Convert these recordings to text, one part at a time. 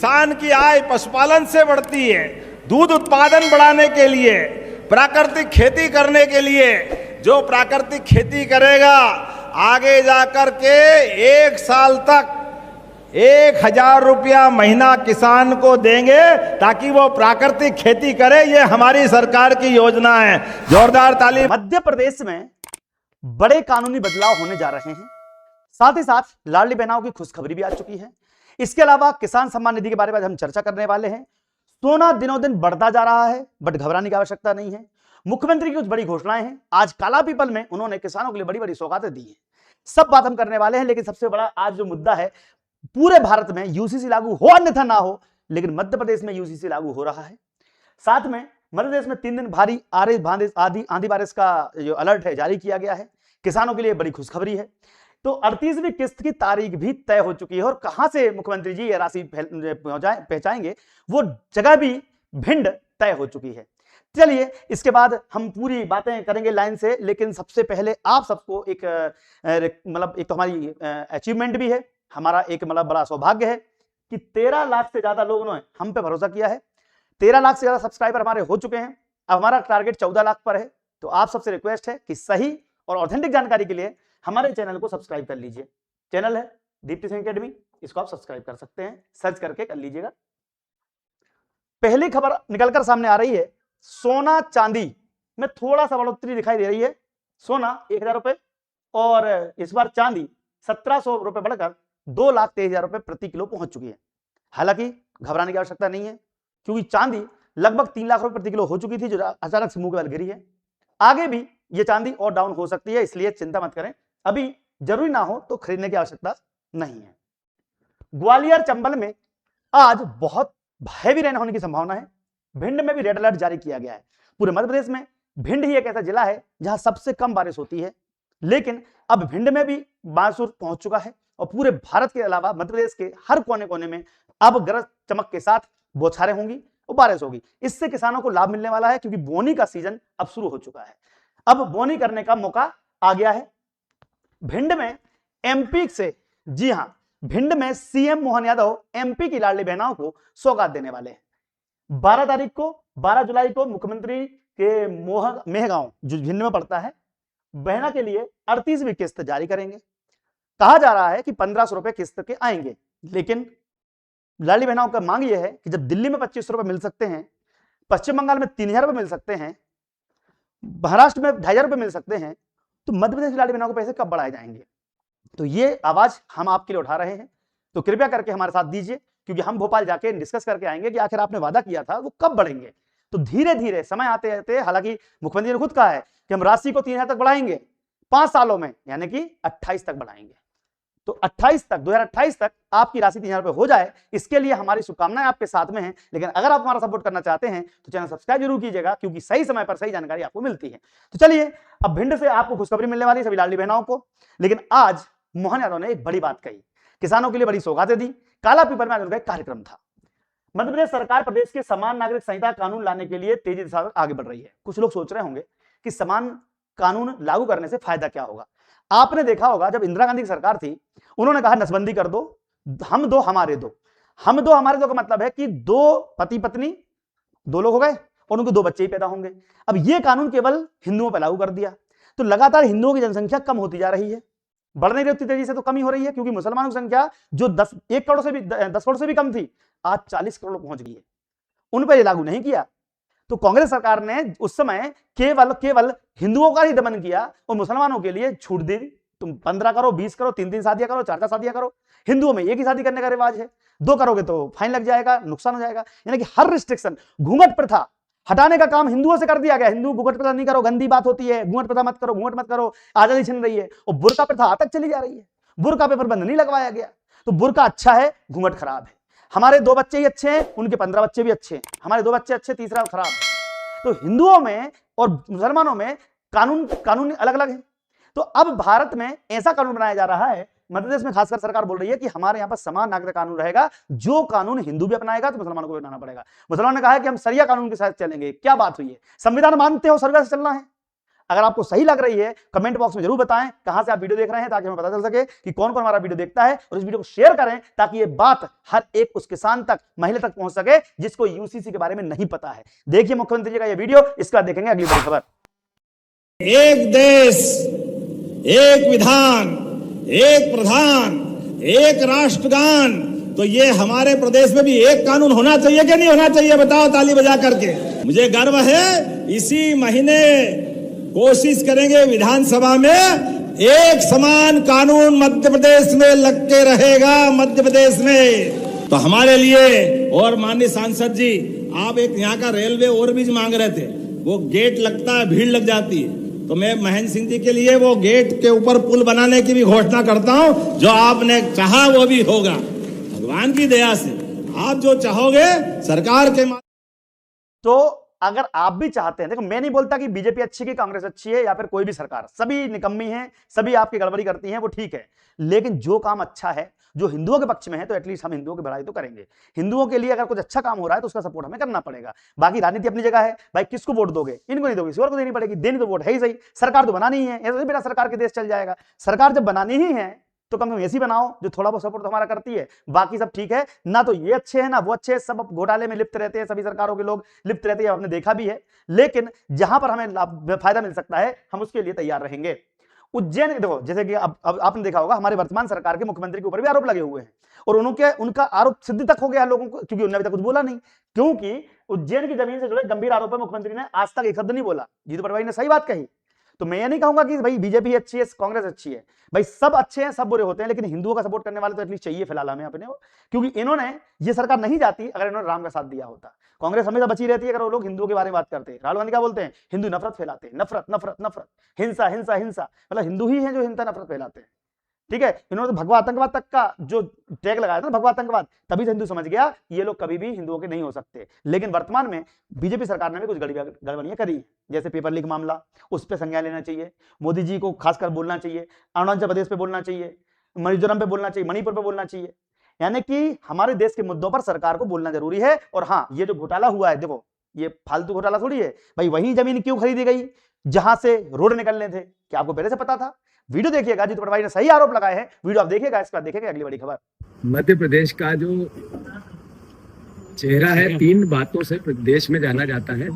किसान की आय पशुपालन से बढ़ती है। दूध उत्पादन बढ़ाने के लिए, प्राकृतिक खेती करने के लिए, जो प्राकृतिक खेती करेगा आगे जाकर के 1 साल तक 1,000 रुपया महीना किसान को देंगे ताकि वो प्राकृतिक खेती करे। ये हमारी सरकार की योजना है। जोरदार ताली। मध्य प्रदेश में बड़े कानूनी बदलाव होने जा रहे हैं, साथ ही साथ लाडली बहनाओं की खुशखबरी भी आ चुकी है। इसके अलावा किसान सम्मान निधि के बारे में हम चर्चा करने वाले हैं। सोना दिनों दिन बढ़ता जा रहा है, बट घबराने की आवश्यकता नहीं है। मुख्यमंत्री की कुछ बड़ी घोषणाएं हैं। आज काला पीपल में उन्होंने किसानों के लिए बड़ी बड़ी सौगातें दी हैं। सब बात हम करने वाले हैं, लेकिन सबसे बड़ा आज जो मुद्दा है, पूरे भारत में यूसीसी लागू हो अन्यथा ना हो, लेकिन मध्य प्रदेश में यूसीसी लागू हो रहा है। साथ में मध्य प्रदेश में 3 दिन भारी आंधी बारिश का जो अलर्ट है जारी किया गया है। किसानों के लिए बड़ी खुशखबरी है। तो 38वीं किस्त की तारीख भी तय हो चुकी है और कहां से मुख्यमंत्री जी ये राशि पहुंचाएंगे वो जगह भी भिंड तय हो चुकी है। चलिए इसके बाद हम पूरी बातें करेंगे लाइन से, लेकिन सबसे पहले आप सबको एक एक तो हमारी अचीवमेंट भी है, हमारा एक बड़ा सौभाग्य है कि 13 लाख से ज्यादा लोगों ने हम पे भरोसा किया है। 13 लाख से ज्यादा सब्सक्राइबर हमारे हो चुके हैं। अब हमारा टारगेट 14 लाख पर है। तो आप सबसे रिक्वेस्ट है कि सही और ऑथेंटिक जानकारी के लिए हमारे चैनल को सब्सक्राइब कर लीजिए। चैनल है दीप्ति सिंह एकेडमी, इसको आप सब्सक्राइब कर सकते हैं, सर्च करके कर लीजिएगा। पहली खबर निकलकर सामने आ रही है, सोना चांदी में थोड़ा सा बढ़ोतरी दिखाई दे रही है। सोना 1,000 रुपए और इस बार चांदी 1,700 रुपए बढ़कर 2,23,000 रुपए प्रति किलो पहुंच चुकी है। हालांकि घबराने की आवश्यकता नहीं है, क्योंकि चांदी लगभग 3 लाख रुपए प्रति किलो हो चुकी थी, जो अचानक से मुंह के बल गिरी है। आगे भी ये चांदी और डाउन हो सकती है, इसलिए चिंता मत करें। अभी जरूरी ना हो तो खरीदने की आवश्यकता नहीं है। ग्वालियर चंबल में आज बहुत हैवी रेन होने की संभावना है। भिंड में भी रेड अलर्ट जारी किया गया है। पूरे मध्य प्रदेश में भिंड ही एक ऐसा जिला है जहां सबसे कम बारिश होती है, लेकिन अब भिंड में भी मानसून पहुंच चुका है और पूरे भारत के अलावा मध्य प्रदेश के हर कोने कोने में अब गरज चमक के साथ बौछारें होंगी और बारिश होगी। इससे किसानों को लाभ मिलने वाला है, क्योंकि बोनी का सीजन अब शुरू हो चुका है। अब बोनी करने का मौका आ गया है। भिंड में एमपी से, जी हां, भिंड में सीएम मोहन यादव एमपी की लाडली बहनाओं को सौगात देने वाले हैं। 12 जुलाई को मुख्यमंत्री के मेहगांव जो भिंड में पड़ता है, बहना के लिए 38वीं किस्त जारी करेंगे। कहा जा रहा है कि 1,500 रुपए किस्त के आएंगे, लेकिन लाडली बहनाओं का मांग यह है कि जब दिल्ली में 2,500 रुपए मिल सकते हैं, पश्चिम बंगाल में 3,000 रुपए मिल सकते हैं, महाराष्ट्र में 2,500 रुपए मिल सकते हैं, तो मध्य प्रदेश की लाडली बहनों के पैसे कब बढ़ाए जाएंगे? तो ये आवाज हम आपके लिए उठा रहे हैं। तो कृपया करके हमारे साथ दीजिए, क्योंकि हम भोपाल जाके डिस्कस करके आएंगे कि आखिर आपने वादा किया था वो कब बढ़ेंगे। तो धीरे धीरे समय आते आते, हालांकि मुख्यमंत्री ने खुद कहा है कि हम राशि को 3,000 तक बढ़ाएंगे 5 सालों में, यानी कि 28 तक बढ़ाएंगे। तो 2028 तक आपकी राशि 3,000 रुपए हो जाए, इसके लिए हमारी शुभकामनाएं आपके साथ में हैं। लेकिन अगर आप हमारा सपोर्ट करना चाहते हैं तो चैनल सब्सक्राइब जरूर कीजिएगा, क्योंकि सही समय पर सही जानकारी आपको मिलती है। तो चलिए, अब भिंड से आपको खुशखबरी मिलने वाली है सभी लाडली बहनाओं को। लेकिन आज मोहन यादव ने एक बड़ी बात कही, किसानों के लिए बड़ी सौगातें दी। काला पीपल में आज उनका एक कार्यक्रम था। मध्य प्रदेश सरकार प्रदेश के समान नागरिक संहिता कानून लाने के लिए तेजी से आगे बढ़ रही है। कुछ लोग सोच रहे होंगे कि समान कानून लागू करने से फायदा क्या होगा। आपने देखा होगा, जब इंदिरा गांधी की सरकार थी, उन्होंने कहा नसबंदी कर दो, हम दो हमारे दो। हम दो हमारे दो का मतलब है कि 2 पति पत्नी 2 लोग हो गए और उनको 2 बच्चे ही पैदा होंगे। अब ये कानून केवल हिंदुओं पर लागू कर दिया, तो लगातार हिंदुओं की जनसंख्या कम होती जा रही है। बढ़ नहीं रही उतनी तेजी से, तो कमी हो रही है, क्योंकि मुसलमानों की संख्या जो 1 करोड़ से भी 10 करोड़ से भी कम थी, आज 40 करोड़ पहुंच गई है। उन पर ये लागू नहीं किया। तो कांग्रेस सरकार ने उस समय केवल हिंदुओं का ही दमन किया और मुसलमानों के लिए छूट दी। तुम 15 करो, 20 करो, 3 शादियां करो, 4 शादियां करो। हिंदुओं में एक ही शादी करने का रिवाज है, 2 करोगे तो फाइन लग जाएगा, नुकसान हो जाएगा। यानी कि हर रिस्ट्रिक्शन, घूंघट प्रथा हटाने का काम हिंदुओं से कर दिया गया। हिंदू घूंघट प्रथा नहीं करो, गंदी बात होती है, घूंघट प्रथा मत करो, घूंघट मत करो, आजादी छिन रही है। और बुर्का प्रथा आज तक चली जा रही है, बुर्का पे प्रतिबंध नहीं लगवाया गया। तो बुर्का अच्छा है, घूंघट खराब है। हमारे 2 बच्चे ही अच्छे हैं, उनके 15 बच्चे भी अच्छे हैं। हमारे 2 बच्चे अच्छे, तीसरा खराब है। तो हिंदुओं में और मुसलमानों में कानून अलग अलग है। तो अब भारत में ऐसा कानून बनाया जा रहा है, मध्य प्रदेश में खासकर सरकार बोल रही है कि हमारे यहाँ पर समान नागरिक कानून रहेगा। जो कानून हिंदू भी अपनाएगा तो मुसलमानों को भी अपनाना पड़ेगा। मुसलमान ने कहा है कि हम सरिया कानून के साथ चलेंगे। क्या बात हुई है? संविधान मानते हो, सरिया से चलना है। अगर आपको सही लग रही है कमेंट बॉक्स में जरूर बताएं कहां से आप वीडियो देख रहे हैं, ताकि हमें पता चल सके कि कौन कौन हमारा वीडियो देखता है, और इस वीडियो को शेयर करें ताकि ये बात हर एक उस किसान तक, महिला तक पहुंच सके जिसको यूसीसी के बारे में नहीं पता है। देखिए मुख्यमंत्री जी का ये वीडियो, इसके बाद देखेंगे अगली बड़ी खबर। एक देश, एक विधान, एक प्रधान, एक राष्ट्रगान, तो ये हमारे प्रदेश में भी एक कानून होना चाहिए कि नहीं होना चाहिए? बताओ ताली बजा करके। मुझे गर्व है, इसी महीने कोशिश करेंगे विधानसभा में एक समान कानून मध्य प्रदेश में लग के रहेगा, मध्य प्रदेश में। तो हमारे लिए, और माननीय सांसद जी, आप एक यहाँ का रेलवे ओवरब्रिज मांग रहे थे, वो गेट लगता है, भीड़ लग जाती है, तो मैं महेंद्र सिंह जी के लिए वो गेट के ऊपर पुल बनाने की भी घोषणा करता हूं। जो आपने चाहा वो भी होगा, भगवान की दया से। आप जो चाहोगे सरकार के तो अगर आप भी चाहते हैं, देखो मैं नहीं बोलता कि बीजेपी अच्छी है, कांग्रेस अच्छी है, या फिर कोई भी सरकार, सभी निकम्मी हैं, सभी आपकी गड़बड़ी करती हैं, वो ठीक है, लेकिन जो काम अच्छा है, जो हिंदुओं के पक्ष में है, तो एटलीस्ट हम हिंदुओं की भलाई तो करेंगे। हिंदुओं के लिए अगर कुछ अच्छा काम हो रहा है तो उसका सपोर्ट हमें करना पड़ेगा। बाकी राजनीति अपनी जगह है, भाई किसको वोट दोगे, इनको नहीं दोगे, किसी और को देनी पड़ेगी, देनी तो वोट है ही सही, सरकार तो बनानी ही है, ऐसे बिना सरकार के देश चल जाएगा। सरकार जब बनानी ही है तो कम से कम ऐसी बनाओ जो थोड़ा बहुत सपोर्ट हमारा करती है, बाकी सब ठीक है ना। तो ये अच्छे हैं ना वो अच्छे हैं, सब घोटाले में लिप्त रहते हैं, सभी सरकारों के लोग लिप्त रहते हैं, आपने देखा भी है। लेकिन जहां पर हमें फायदा मिल सकता है हम उसके लिए तैयार रहेंगे। उज्जैन देखो, जैसे कि अब आपने देखा होगा हमारे वर्तमान सरकार के मुख्यमंत्री के ऊपर भी आरोप लगे हुए हैं, और उनका आरोप सिद्ध तक हो गया लोगों को, क्योंकि उन्होंने अभी तक कुछ बोला नहीं, क्योंकि उज्जैन की जमीन से जुड़े गंभीर आरोप है, मुख्यमंत्री ने आज तक एक शब्द नहीं बोला। जीतू पटवारी ने सही बात कही। तो मैं ये नहीं कहूंगा कि भाई बीजेपी अच्छी है, कांग्रेस अच्छी है, भाई सब अच्छे हैं, सब बुरे होते हैं, लेकिन हिंदुओं का सपोर्ट करने वाले तो एटलीस्ट चाहिए फिलहाल हमें अपने, क्योंकि इन्होंने ये सरकार नहीं जाती अगर इन्होंने राम का साथ दिया होता। कांग्रेस हमेशा बची रहती है अगर वो लोग हिंदुओं के बारे में बात करते हैं। राहुल गांधी क्या बोलते हैं? हिंदू नफरत फैलाते हैं, नफरत नफरत नफरत, हिंसा हिंसा हिंसा, मतलब हिंदू ही है जो हिंसा नफरत फैलाते हैं। ठीक है, इन्होंने तो भगवा आतंकवाद तक का जो टैग लगाया था ना, भगवा आतंकवाद, तभी से हिंदू समझ गया ये लोग कभी भी हिंदुओं के नहीं हो सकते। लेकिन वर्तमान में बीजेपी सरकार ने भी कुछ गड़बड़ियां करी, जैसे पेपर लीक मामला, उस पर संज्ञान लेना चाहिए, मोदी जी को खासकर बोलना चाहिए, अरुणाचल प्रदेश पे बोलना चाहिए, मिजोरम पे बोलना चाहिए, मणिपुर पे बोलना चाहिए। यानी कि हमारे देश के मुद्दों पर सरकार को बोलना जरूरी है। और हाँ, ये जो घोटाला हुआ है, देखो ये फालतू घोटाला थोड़ी है भाई, वही जमीन क्यों खरीदी गई जहां से रोड निकलने थे, क्या आपको पहले से पता था? वीडियो देखिएगा, जीतू पटवारी ने सही आरोप लगाए हैं, वीडियो आप देखिएगा, इसके बाद देखेंगे अगली बड़ी खबर। मध्य प्रदेश का जो चेहरा है, 3 बातों से देश में जाना जाता है।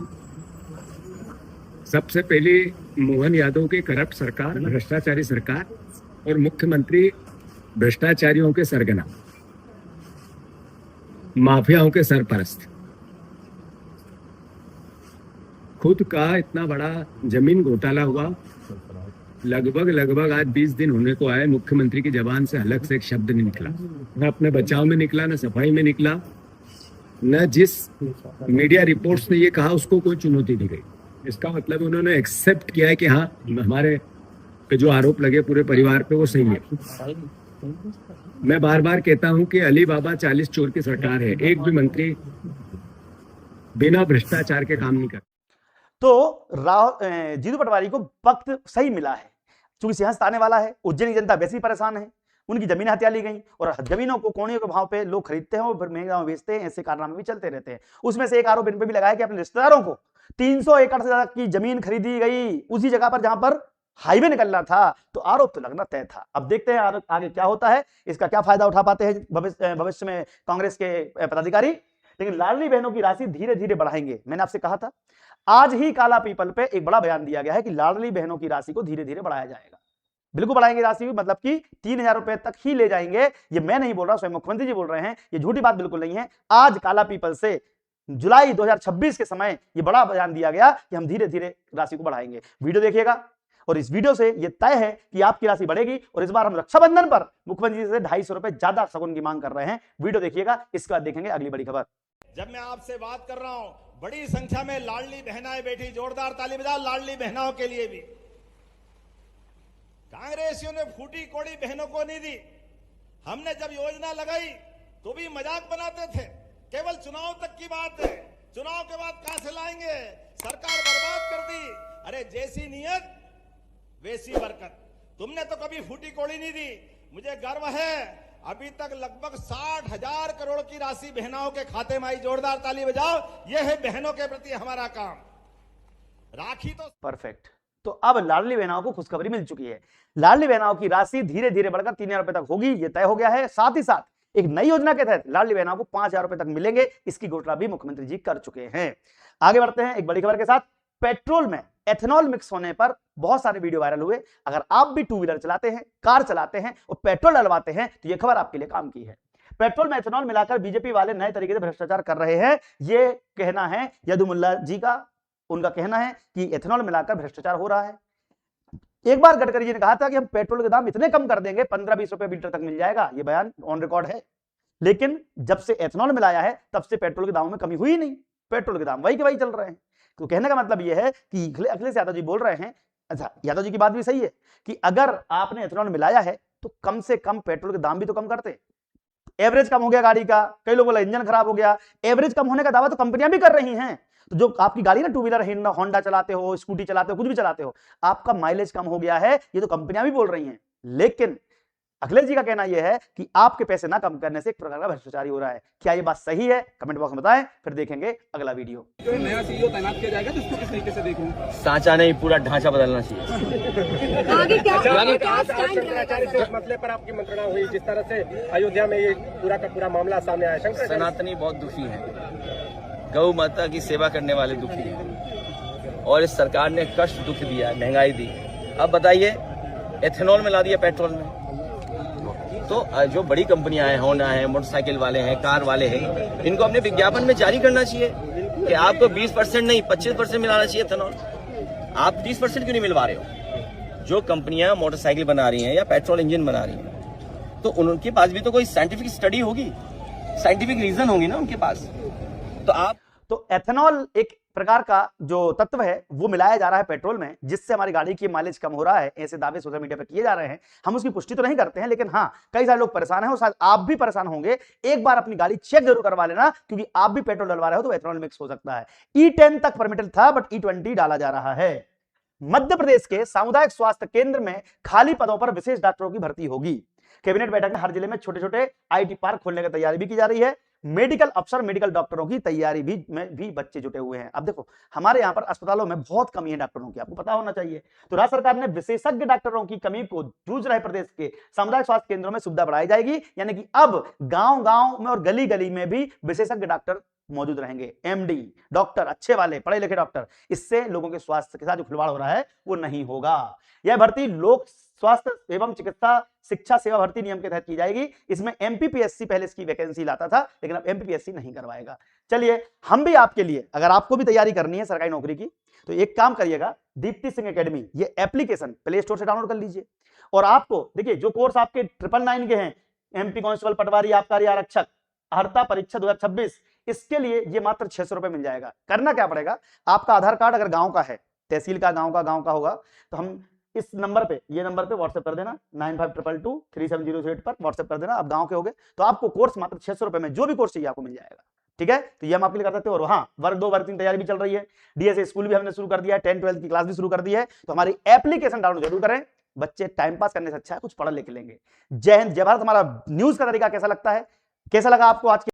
सबसे पहले मोहन यादव की करप्ट सरकार, भ्रष्टाचारी सरकार, और मुख्यमंत्री भ्रष्टाचारियों के सरगना, माफियाओं के सरपरस्त। खुद का इतना बड़ा जमीन घोटाला हुआ, लगभग आज 20 दिन होने को आए, मुख्यमंत्री की जबान से अलग से एक शब्द नहीं निकला, न अपने बचाव में निकला, न सफाई में निकला, न जिस मीडिया रिपोर्ट्स ने ये कहा उसको कोई चुनौती दी गई। इसका मतलब उन्होंने एक्सेप्ट किया है कि हाँ, हमारे पे जो आरोप लगे पूरे परिवार पे वो सही है। मैं बार बार कहता हूं कि अली बाबा 40 चोर की सरकार है, एक भी मंत्री बिना भ्रष्टाचार के काम नहीं करता। तो जीतू पटवारी को वक्त सही मिला है, क्योंकि सिंहस्थ आने वाला है, उज्जैन की जनता वैसे ही परेशान है, उनकी जमीनें हत्या ली गई, और जमीनों को कोने के भाव पे लोग खरीदते हैं और फिर महंगे दाम में बेचते हैं, ऐसे कारनामे भी चलते रहते हैं। उसमें से एक आरोप इन पे भी लगाया कि अपने रिश्तेदारों को 300 एकड़ से ज्यादा की जमीन खरीदी गई उसी जगह पर जहां पर हाईवे निकलना था, तो आरोप तो लगना तय था। अब देखते हैं आगे क्या होता है, इसका क्या फायदा उठा पाते हैं भविष्य में कांग्रेस के पदाधिकारी। लेकिन लाडली बहनों की राशि धीरे धीरे बढ़ाएंगे, मैंने आपसे कहा था। आज ही काला पीपल पे एक बड़ा बयान दिया गया है कि लाडली बहनों की राशि को धीरे धीरे बढ़ाया जाएगा, बिल्कुल बढ़ाएंगे राशि, मतलब कि 3,000 रुपए तक ही ले जाएंगे। ये मैं नहीं बोल रहा, स्वयं मुख्यमंत्री जी बोल रहे हैं, ये झूठी बात बिल्कुल नहीं है। आज काला पीपल से जुलाई 2026 के समय ये बड़ा बयान दिया गया कि हम धीरे धीरे राशि को बढ़ाएंगे। वीडियो देखिएगा, और इस वीडियो से ये तय है कि आपकी राशि बढ़ेगी, और इस बार हम रक्षाबंधन पर मुख्यमंत्री जी से 250 रुपए ज्यादा शगुन की मांग कर रहे हैं। वीडियो देखिएगा, इसके बाद देखेंगे अगली बड़ी खबर। जब मैं आपसे बात कर रहा हूं, बड़ी संख्या में लाडली बहनाएं बैठी, जोरदार ताली बजाओ लाडली बहनाओं के लिए भी। कांग्रेसियों ने फूटी कोड़ी बहनों को नहीं दी। हमने जब योजना लगाई तो भी मजाक बनाते थे, केवल चुनाव तक की बात है, चुनाव के बाद कहां से लाएंगे, सरकार बर्बाद कर दी। अरे जैसी नीयत वैसी बरकत, तुमने तो कभी फूटी कोड़ी नहीं दी। मुझे गर्व है, अभी तक लगभग 60,000 करोड़ की राशि बहनों के खाते में आई। जोरदार ताली बजाओ, यह है बहनों के प्रति हमारा काम। राखी तो परफेक्ट। तो अब लाडली बहनाओं को खुशखबरी मिल चुकी है। लाडली बहनाओं की राशि धीरे धीरे बढ़कर 3,000 रुपए तक होगी, यह तय हो गया है। साथ ही साथ एक नई योजना के तहत लाडली बहनाओं को 5,000 रुपए तक मिलेंगे, इसकी घोषणा भी मुख्यमंत्री जी कर चुके हैं। आगे बढ़ते हैं एक बड़ी खबर के साथ। पेट्रोल में एथेनॉल मिक्स होने पर बहुत सारे वीडियो वायरल हुए। अगर आप भी टू व्हीलर चलाते हैं, कार चलाते हैं और पेट्रोल डलवाते हैं तो यह खबर आपके लिए काम की है। पेट्रोल में एथेनॉल मिलाकर बीजेपी वाले नए तरीके से भ्रष्टाचार कर रहे हैं, यह कहना है यदुमुल्ला जी का। उनका कहना है कि एथेनॉल मिलाकर भ्रष्टाचार हो रहा है। एक बार गडकरी जी ने कहा था कि हम पेट्रोल के दाम इतने कम कर देंगे, 15-20 रुपए लीटर तक मिल जाएगा। यह बयान ऑन रिकॉर्ड है। लेकिन जब से एथेनॉल मिलाया है तब से पेट्रोल के दामों में कमी हुई नहीं, पेट्रोल के दाम वही के वही चल रहे हैं। तो कहने का मतलब यह है कि अखिलेश यादव जी बोल रहे हैं, अच्छा यादव जी की बात भी सही है कि अगर आपने एथेनॉल मिलाया है तो कम से कम पेट्रोल के दाम भी तो कम करते। एवरेज कम हो गया गाड़ी का, कई लोगों का इंजन खराब हो गया, एवरेज कम होने का दावा तो कंपनियां भी कर रही हैं। तो जो आपकी गाड़ी ना टू व्हीलर होंडा चलाते हो, स्कूटी चलाते हो, कुछ भी चलाते हो, आपका माइलेज कम हो गया है, ये तो कंपनियां भी बोल रही हैं। लेकिन अखिलेश जी का कहना यह है कि आपके पैसे ना कम करने से एक प्रकार का भ्रष्टाचार हो रहा है। क्या ये बात सही है? कमेंट बॉक्स में बताएं, फिर देखेंगे अगला वीडियो। जो नया सीईओ तैनात किया जाएगा तो उसको किस तरीके से देख रहे हैं? सांचा नहीं, पूरा ढांचा बदलना चाहिए। आगे क्या शंकराचार्य से इस मसले पर आपकी मंत्रणा हुई, जिस तरह से अयोध्या में ये पूरा का पूरा मामला सामने आया। शंकराचार्य सनातनी बहुत दुखी है, गौ माता की सेवा करने वाले दुखी हैं और इस सरकार ने कष्ट दुख दिया, महंगाई दी। अब बताइए एथेनॉल मिला दिया पेट्रोल में, तो जो बड़ी कंपनियां हैं, होंडा है, मोटरसाइकिल वाले हैं, कार वाले हैं, इनको अपने विज्ञापन में जारी करना चाहिए कि आपको 20% नहीं 25% मिलाना चाहिए एथेनॉल। आप 30% क्यों नहीं मिलवा रहे हो? जो कंपनियां मोटरसाइकिल बना रही हैं या पेट्रोल इंजन बना रही हैं तो उनके पास भी तो कोई साइंटिफिक स्टडी होगी, साइंटिफिक रीजन होगी ना उनके पास। तो आप तो एथेनॉल एक प्रकार का जो तत्व है वो मिलाया जा रहा है पेट्रोल में, जिससे हमारी गाड़ी की माइलेज कम हो रहा है। ऐसे दावे सोशल मीडिया पर किए जा रहे हैं, हम उसकी पुष्टि तो नहीं करते हैं, लेकिन हाँ कई सारे लोग परेशान हैं और शायद आप भी परेशान होंगे। एक बार अपनी गाड़ी चेक जरूर करवा लेना, क्योंकि आप भी पेट्रोल डलवा रहे हो तो एथेनॉल मिक्स हो सकता है। E10 तक परमिटेड था, बट E20 डाला जा रहा है। मध्य प्रदेश के सामुदायिक स्वास्थ्य केंद्र में खाली पदों पर विशेष डॉक्टरों की भर्ती होगी। कैबिनेट बैठक में हर जिले में छोटे छोटे IT पार्क खोलने की तैयारी भी की जा रही है। मेडिकल अफसर, मेडिकल डॉक्टरों की तैयारी भी बच्चे जुटे हुए हैं। अब देखो हमारे यहाँ पर अस्पतालों में बहुत कमी है डॉक्टरों की, आपको पता होना चाहिए। तो राज्य सरकार ने विशेषज्ञ डॉक्टरों की कमी को जूझ रहे प्रदेश के सामुदायिक स्वास्थ्य केंद्रों में सुविधा बढ़ाई जाएगी, यानी कि अब गांव-गांव में और गली-गली में भी विशेषज्ञ डॉक्टर मौजूद रहेंगे। MD डॉक्टर, अच्छे वाले पढ़े लिखे डॉक्टर। इससे लोगों के स्वास्थ्य के साथ जो खिलवाड़ हो रहा है वो नहीं होगा। यह भर्ती लोक स्वास्थ्य एवं चिकित्सा शिक्षा सेवा भर्ती नियम के तहत की जाएगी। इसमें MPPSC पहले इसकी वैकेंसी लाता था, लेकिन अब MPPSC नहीं करवाएगा। चलिए हम भी आपके लिए, अगर आपको भी तैयारी करनी है सरकारी नौकरी की, तो एक काम करिएगा, दीप्ति सिंह एकेडमी ये एप्लीकेशन प्ले स्टोर से डाउनलोड कर लीजिए। और आपको देखिए जो कोर्स आपके 999 के हैं, MP कांस्टेबल, पटवारी, आबकारी आरक्षक, अर्हता परीक्षा 2026, इसके लिए ये मात्र 600 रुपए मिल जाएगा। करना क्या पड़ेगा, आपका आधार कार्ड अगर गांव का है, तहसील का गांव का होगा, तो हम इस नंबर पे, ये नंबर पे व्हाट्सएप कर देना, 9522237008 पर व्हाट्सएप कर देना। आप गांव के होगे तो आपको कोर्स मात्र 600 रुपए में जो भी कोर्स चाहिए आपको मिल जाएगा। ठीक है, तो ये हम आपके लिए कर सकते हैं। और हाँ, वर्ग 2 वर्ग 3 तैयारी भी चल रही है। DSA स्कूल भी हमने शुरू कर दिया है, 10-12 की क्लास भी शुरू कर दी है। तो हमारी एप्लीकेशन डाउनलोड जरूर करें। बच्चे टाइम पास करने से अच्छा है कुछ पढ़ लिख लेंगे। जय हिंद, जय भारत। हमारा न्यूज का तरीका कैसा लगता है, कैसा लगा आपको आज